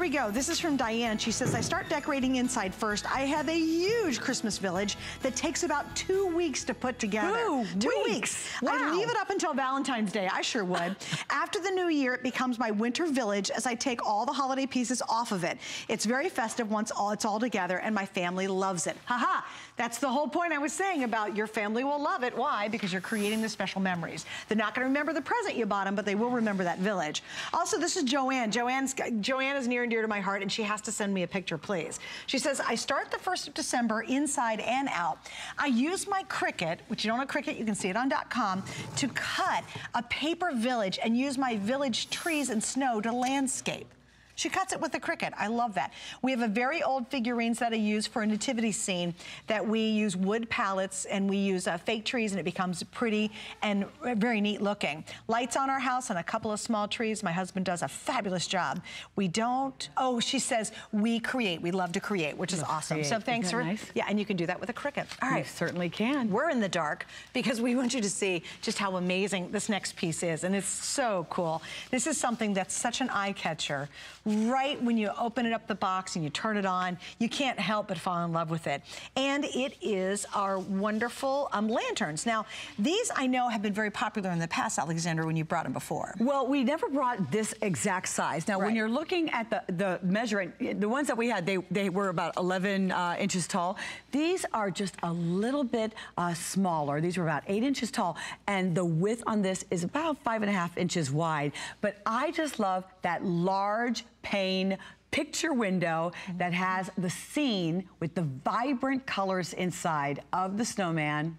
we go. This is from Diane. She says, I start decorating inside first. I have a huge Christmas village that takes about 2 weeks to put together. 2 weeks. Wow. I leave it up until Valentine's Day. I sure would. After the new year, it becomes my winter village as I take all the holiday pieces off of it. It's very festive once it's all together, and my family loves it. Haha. That's the whole point I was saying about your family will love it. Why? Because you're creating the special memories. They're not going to remember the present you bought them, but they will remember that village. Also, this is Joanne. Joanne is near and dear to my heart, and she has to send me a picture, please. She says, I start the 1st of December inside and out. I use my Cricut, which you don't have Cricut, you can see it on .com, to cut a paper village and use my village trees and snow to landscape. She cuts it with a Cricut. I love that. We have a very old figurines that I use for a nativity scene that we use wood pallets and we use fake trees, and it becomes pretty and very neat looking. Lights on our house and a couple of small trees. My husband does a fabulous job. We don't, oh, she says we create. We love to create, which is awesome. So thanks for, nice? Yeah, and you can do that with a Cricut. All right. You certainly can. We're in the dark because we want you to see just how amazing this next piece is, and it's so cool. This is something that's such an eye catcher. Right when you open it up the box and you turn it on, you can't help but fall in love with it. And it is our wonderful lanterns. Now, these I know have been very popular in the past, Alexandra, when you brought them before. Well, we never brought this exact size. Now, when you're looking at the measuring, the ones that we had, they were about 11 inches tall. These are just a little bit smaller. These were about 8 inches tall, and the width on this is about 5.5 inches wide. But I just love that large pane picture window that has the scene with the vibrant colors inside of the snowman.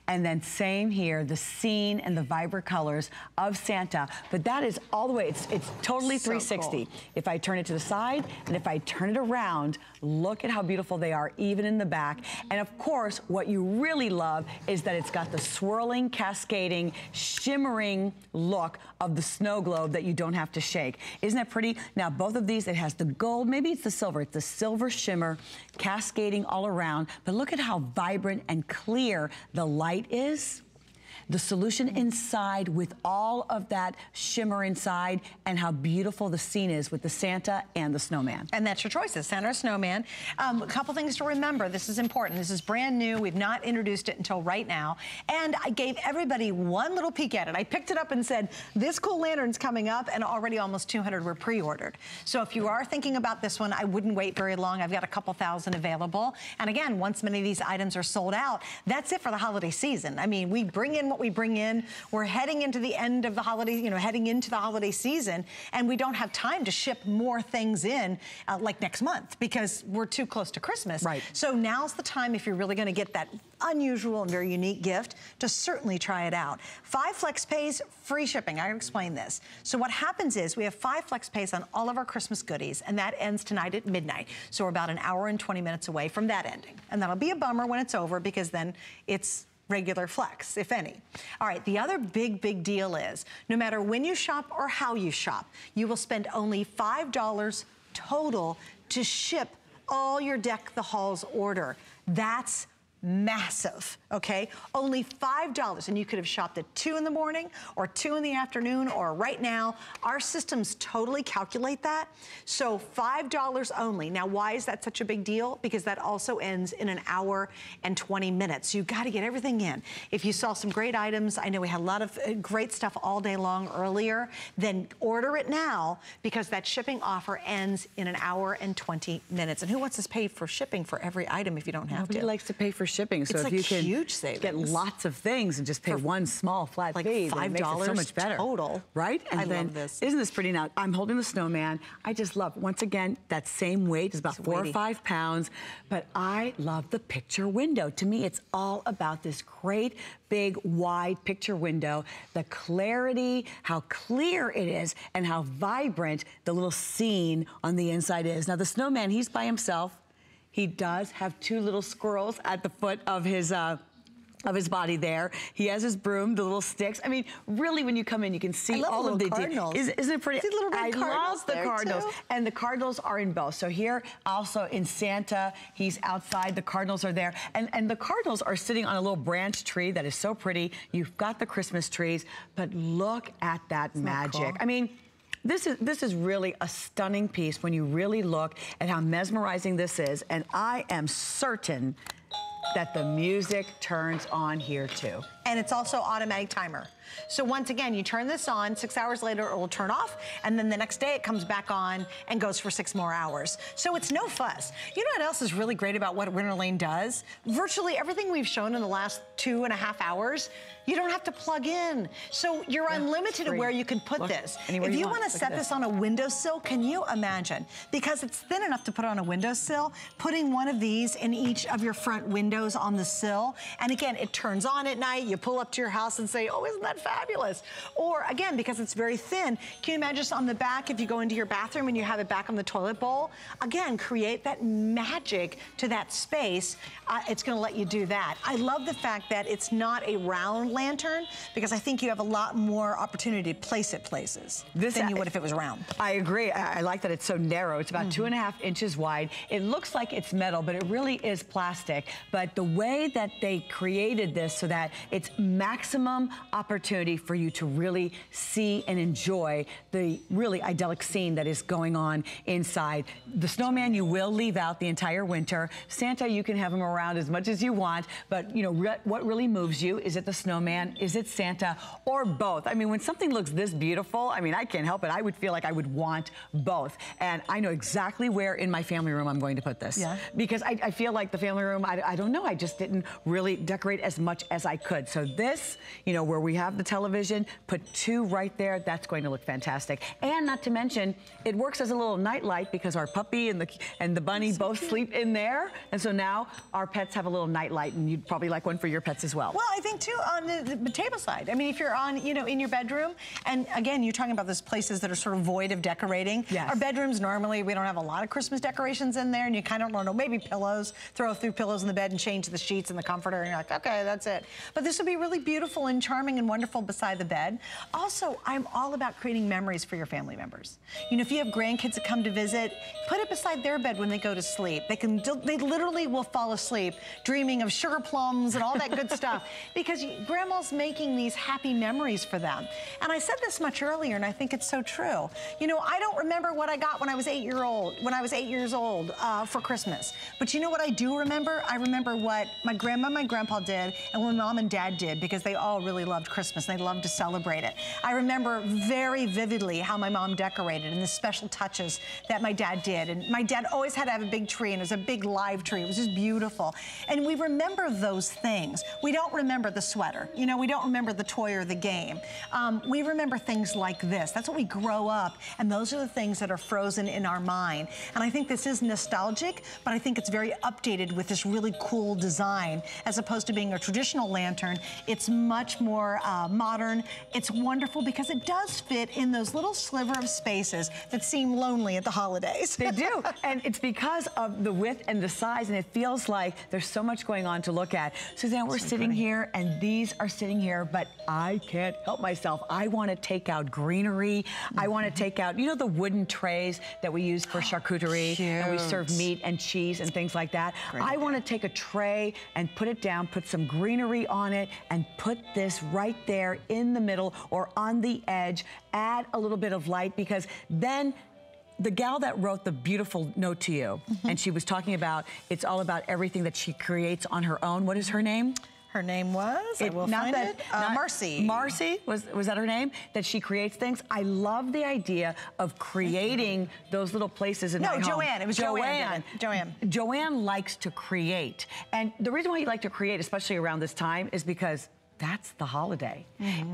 And then same here, the scene and the vibrant colors of Santa. But that is all the way, it's totally 360. Cool. If I turn it to the side and if I turn it around, look at how beautiful they are, even in the back. And of course, what you really love is that it's got the swirling, cascading, shimmering look of the snow globe that you don't have to shake. Isn't that pretty? Now, both of these, it has the gold, maybe it's the silver shimmer cascading all around. But look at how vibrant and clear the light is. The solution inside with all of that shimmer inside, and how beautiful the scene is with the Santa and the snowman. And that's your choices, Santa or snowman. A couple things to remember. This is important. This is brand new. We've not introduced it until right now. And I gave everybody one little peek at it. I picked it up and said, this cool lantern's coming up, and already almost 200 were pre-ordered. So if you are thinking about this one, I wouldn't wait very long. I've got a couple thousand available. And again, once many of these items are sold out, that's it for the holiday season. I mean, we bring in what we bring in. We're heading into the end of the holiday, you know, heading into the holiday season, and we don't have time to ship more things in like next month because we're too close to Christmas. Right. So now's the time, if you're really going to get that unusual and very unique gift, to certainly try it out. 5 flex pays, free shipping. I gotta explain this. So what happens is we have 5 flex pays on all of our Christmas goodies, and that ends tonight at midnight. So we're about an hour and 20 minutes away from that ending. And that'll be a bummer when it's over, because then it's regular flex, if any. All right, the other big deal is, no matter when you shop or how you shop, you will spend only $5 total to ship all your Deck the Halls order. That's massive, okay? Only $5, and you could have shopped at 2 in the morning or 2 in the afternoon or right now. Our systems totally calculate that. So $5 only. Now, why is that such a big deal? Because that also ends in an hour and 20 minutes. So you've got to get everything in. If you saw some great items, I know we had a lot of great stuff all day long earlier, then order it now, because that shipping offer ends in an hour and 20 minutes. And who wants to pay for shipping for every item if you don't have to? Nobody likes to pay for shipping, so it's if like you can huge savings. Get lots of things and just pay one small flat like fee, $5 it makes it so much better. Total. Right? And I then, love this. Isn't this pretty? Now, I'm holding the snowman. I just love, once again, that same weight. It's about 4 or 5 pounds, but I love the picture window. To me, it's all about this great, big, wide picture window, the clarity, how clear it is, and how vibrant the little scene on the inside is. Now, the snowman, he's by himself. He does have 2 little squirrels at the foot of his body there. He has his broom, the little sticks. I mean, really, when you come in, you can see all of the cardinals. Isn't it pretty? See little red I cardinals love the cardinals. too. And the cardinals are in both. So here, also in Santa, he's outside. The cardinals are there. And the cardinals are sitting on a little branch tree that is so pretty. You've got the Christmas trees, but look at that magic. Cool? I mean, This is really a stunning piece when you really look at how mesmerizing this is, and I am certain that the music turns on here too. And it's also automatic timer. So once again, you turn this on, 6 hours later it will turn off, and then the next day it comes back on and goes for 6 more hours. So it's no fuss. You know what else is really great about what Winter Lane does? Virtually everything we've shown in the last 2.5 hours, you don't have to plug in. So you're unlimited of where you can put this. If you want to set this on a windowsill, can you imagine? Because it's thin enough to put on a windowsill, putting one of these in each of your front windows on the sill, and again, it turns on at night, you pull up to your house and say, oh, isn't that fabulous? Or again, because it's very thin, can you imagine just on the back, if you go into your bathroom and you have it back on the toilet bowl, again, create that magic to that space. It's gonna let you do that. I love the fact that it's not a round lantern, because I think you have a lot more opportunity to place it places than you would if it was round. I agree. I like that it's so narrow. It's about 2.5 inches wide. It looks like it's metal, but it really is plastic. But the way that they created this so that it's maximum opportunity for you to really see and enjoy the really idyllic scene that is going on inside. The snowman you will leave out the entire winter. Santa, you can have him around as much as you want, but you know what really moves you? Is it the snowman? Is it Santa? Or both? I mean, when something looks this beautiful, I mean, I can't help it. I would feel like I would want both. And I know exactly where in my family room I'm going to put this. Yeah. Because I feel like the family room, I don't know, I just didn't really decorate as much as I could. So this, you know, where we have the television, put 2 right there, that's going to look fantastic. And not to mention, it works as a little night light because our puppy and the bunny both sleep in there. And so now our pets have a little night light, and you'd probably like one for your pets as well. Well, I think too, on the table side. I mean, if you're on, you know, in your bedroom, and again, you're talking about those places that are sort of void of decorating. Yes. Our bedrooms, normally, we don't have a lot of Christmas decorations in there, and you kind of don't know, maybe pillows, throw a few pillows in the bed and change the sheets and the comforter, and you're like, okay, that's it. But this would be really beautiful and charming and wonderful beside the bed. Also, I'm all about creating memories for your family members. You know, if you have grandkids that come to visit, put it beside their bed when they go to sleep. They literally will fall asleep dreaming of sugar plums and all that good stuff, because grandma's making these happy memories for them. And I said this much earlier, and I think it's so true. You know, I don't remember what I got when I was 8 years old for Christmas. But you know what I do remember? I remember what my grandma and my grandpa did, and what Mom and Dad did, because they all really loved Christmas and they loved to celebrate it. I remember very vividly how my mom decorated and the special touches that my dad did. And my dad always had to have a big tree, and it was a big live tree. It was just beautiful. And we remember those things. We don't remember the sweater. You know, we don't remember the toy or the game. We remember things like this. That's what we grow up, and those are the things that are frozen in our mind. And I think this is nostalgic, but I think it's very updated with this really cool design, as opposed to being a traditional lantern. It's much more modern. It's wonderful because it does fit in those little sliver of spaces that seem lonely at the holidays. They do, and it's because of the width and the size, and it feels like there's so much going on to look at. Suzanne, we're sitting here, and these are sitting here, but I can't help myself. I want to take out greenery. I want to take out, you know, the wooden trays that we use for charcuterie, and we serve meat and cheese and things like that. I want to take a tray and put it down, put some greenery on it, and put this right there in the middle or on the edge. Add a little bit of light, because then the gal that wrote the beautiful note to you, and she was talking about, it's all about everything that she creates on her own. What is her name? Her name was, I will find it, Marcy. Marcy, was that her name? That she creates things. I love the idea of creating those little places in my home. No, Joanne, it was Joanne. Joanne likes to create. And the reason why you like to create, especially around this time, is because that's the holiday.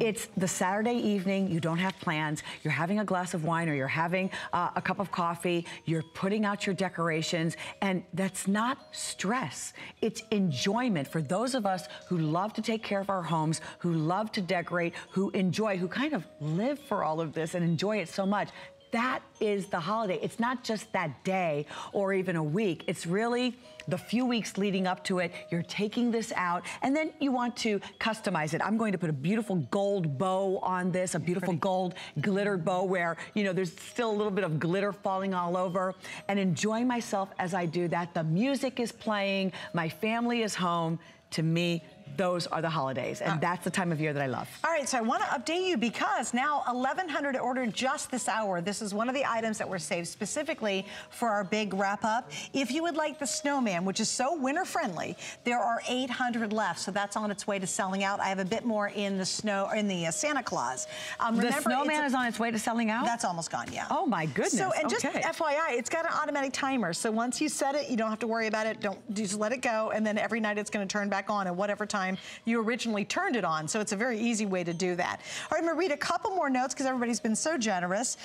It's the Saturday evening, you don't have plans, you're having a glass of wine, or you're having a cup of coffee, you're putting out your decorations, and that's not stress. It's enjoyment for those of us who love to take care of our homes, who love to decorate, who enjoy, who kind of live for all of this and enjoy it so much. That is the holiday. It's not just that day or even a week. It's really the few weeks leading up to it. You're taking this out, and then you want to customize it. I'm going to put a beautiful gold bow on this, a beautiful gold glittered bow where, you know, there's still a little bit of glitter falling all over, and enjoying myself as I do that. The music is playing, my family is home. To me, those are the holidays, and that's the time of year that I love. All right, so I want to update you because now 1,100 ordered just this hour. This is one of the items that were saved specifically for our big wrap-up. If you would like the Snowman, which is so winter-friendly, there are 800 left, so that's on its way to selling out. I have a bit more in the Santa Claus. The Snowman is on its way to selling out? That's almost gone, yeah. Oh my goodness. So, and just FYI, it's got an automatic timer, so once you set it, you don't have to worry about it. Just let it go, and then every night it's going to turn back on at whatever time you originally turned it on. So it's a very easy way to do that. All right, I'm going to read a couple more notes because everybody's been so generous.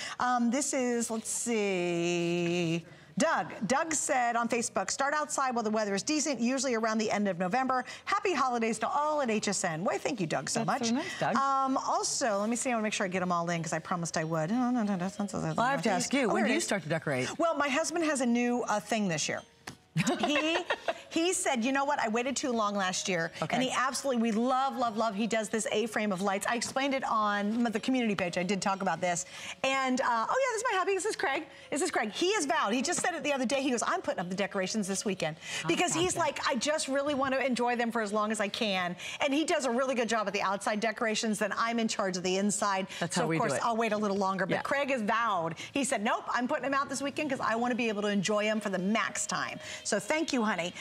This is, let's see, Doug. Doug said on Facebook, start outside while the weather is decent, usually around the end of November. Happy holidays to all at HSN. Well, thank you, Doug, so much. So nice, Doug. Also, let me see, I want to make sure I get them all in because I promised I would. Well, I have to ask you, when do you start to decorate? Well, my husband has a new thing this year. He said, you know what, I waited too long last year, and he absolutely, we love, he does this A-frame of lights. I explained it on the community page. I did talk about this. And, oh yeah, this is my hubby, this is Craig. He has vowed, he just said it the other day, he goes, I'm putting up the decorations this weekend. Because he's like, I just really want to enjoy them for as long as I can. And he does a really good job at the outside decorations, then I'm in charge of the inside. That's how we do it. So of course, I'll wait a little longer, but Craig has vowed. He said, nope, I'm putting them out this weekend because I want to be able to enjoy them for the max time. So thank you, honey.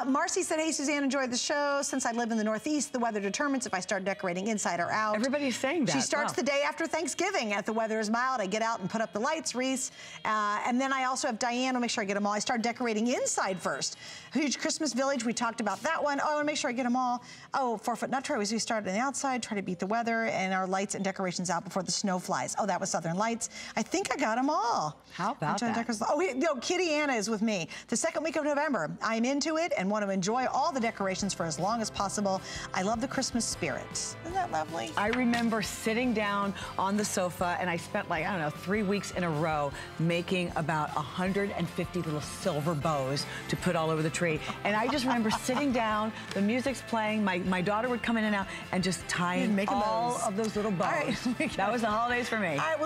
Marcy said, hey, Suzanne, enjoyed the show. Since I live in the Northeast, the weather determines if I start decorating inside or out. Everybody's saying that. She starts the day after Thanksgiving. If the weather is mild, I get out and put up the lights, wreaths. And then I also have Diane. I'll make sure I get them all. I start decorating inside first. Huge Christmas Village. We talked about that one. Oh, I want to make sure I get them all. Oh, 4-foot nut tray. We start on the outside, try to beat the weather, and our lights and decorations out before the snow flies. Oh, that was Southern Lights. I think I got them all. How about that? Oh, no, Kitty Anna is with me. The second week of November, I'm into it and want to enjoy all the decorations for as long as possible. I love the Christmas spirit. Isn't that lovely? I remember sitting down on the sofa, and I spent like, I don't know, 3 weeks in a row making about 150 little silver bows to put all over the tree. And I just remember sitting down, the music's playing, my daughter would come in and out and just tying all of those little bows. All right. That was the holidays for me. All right, well,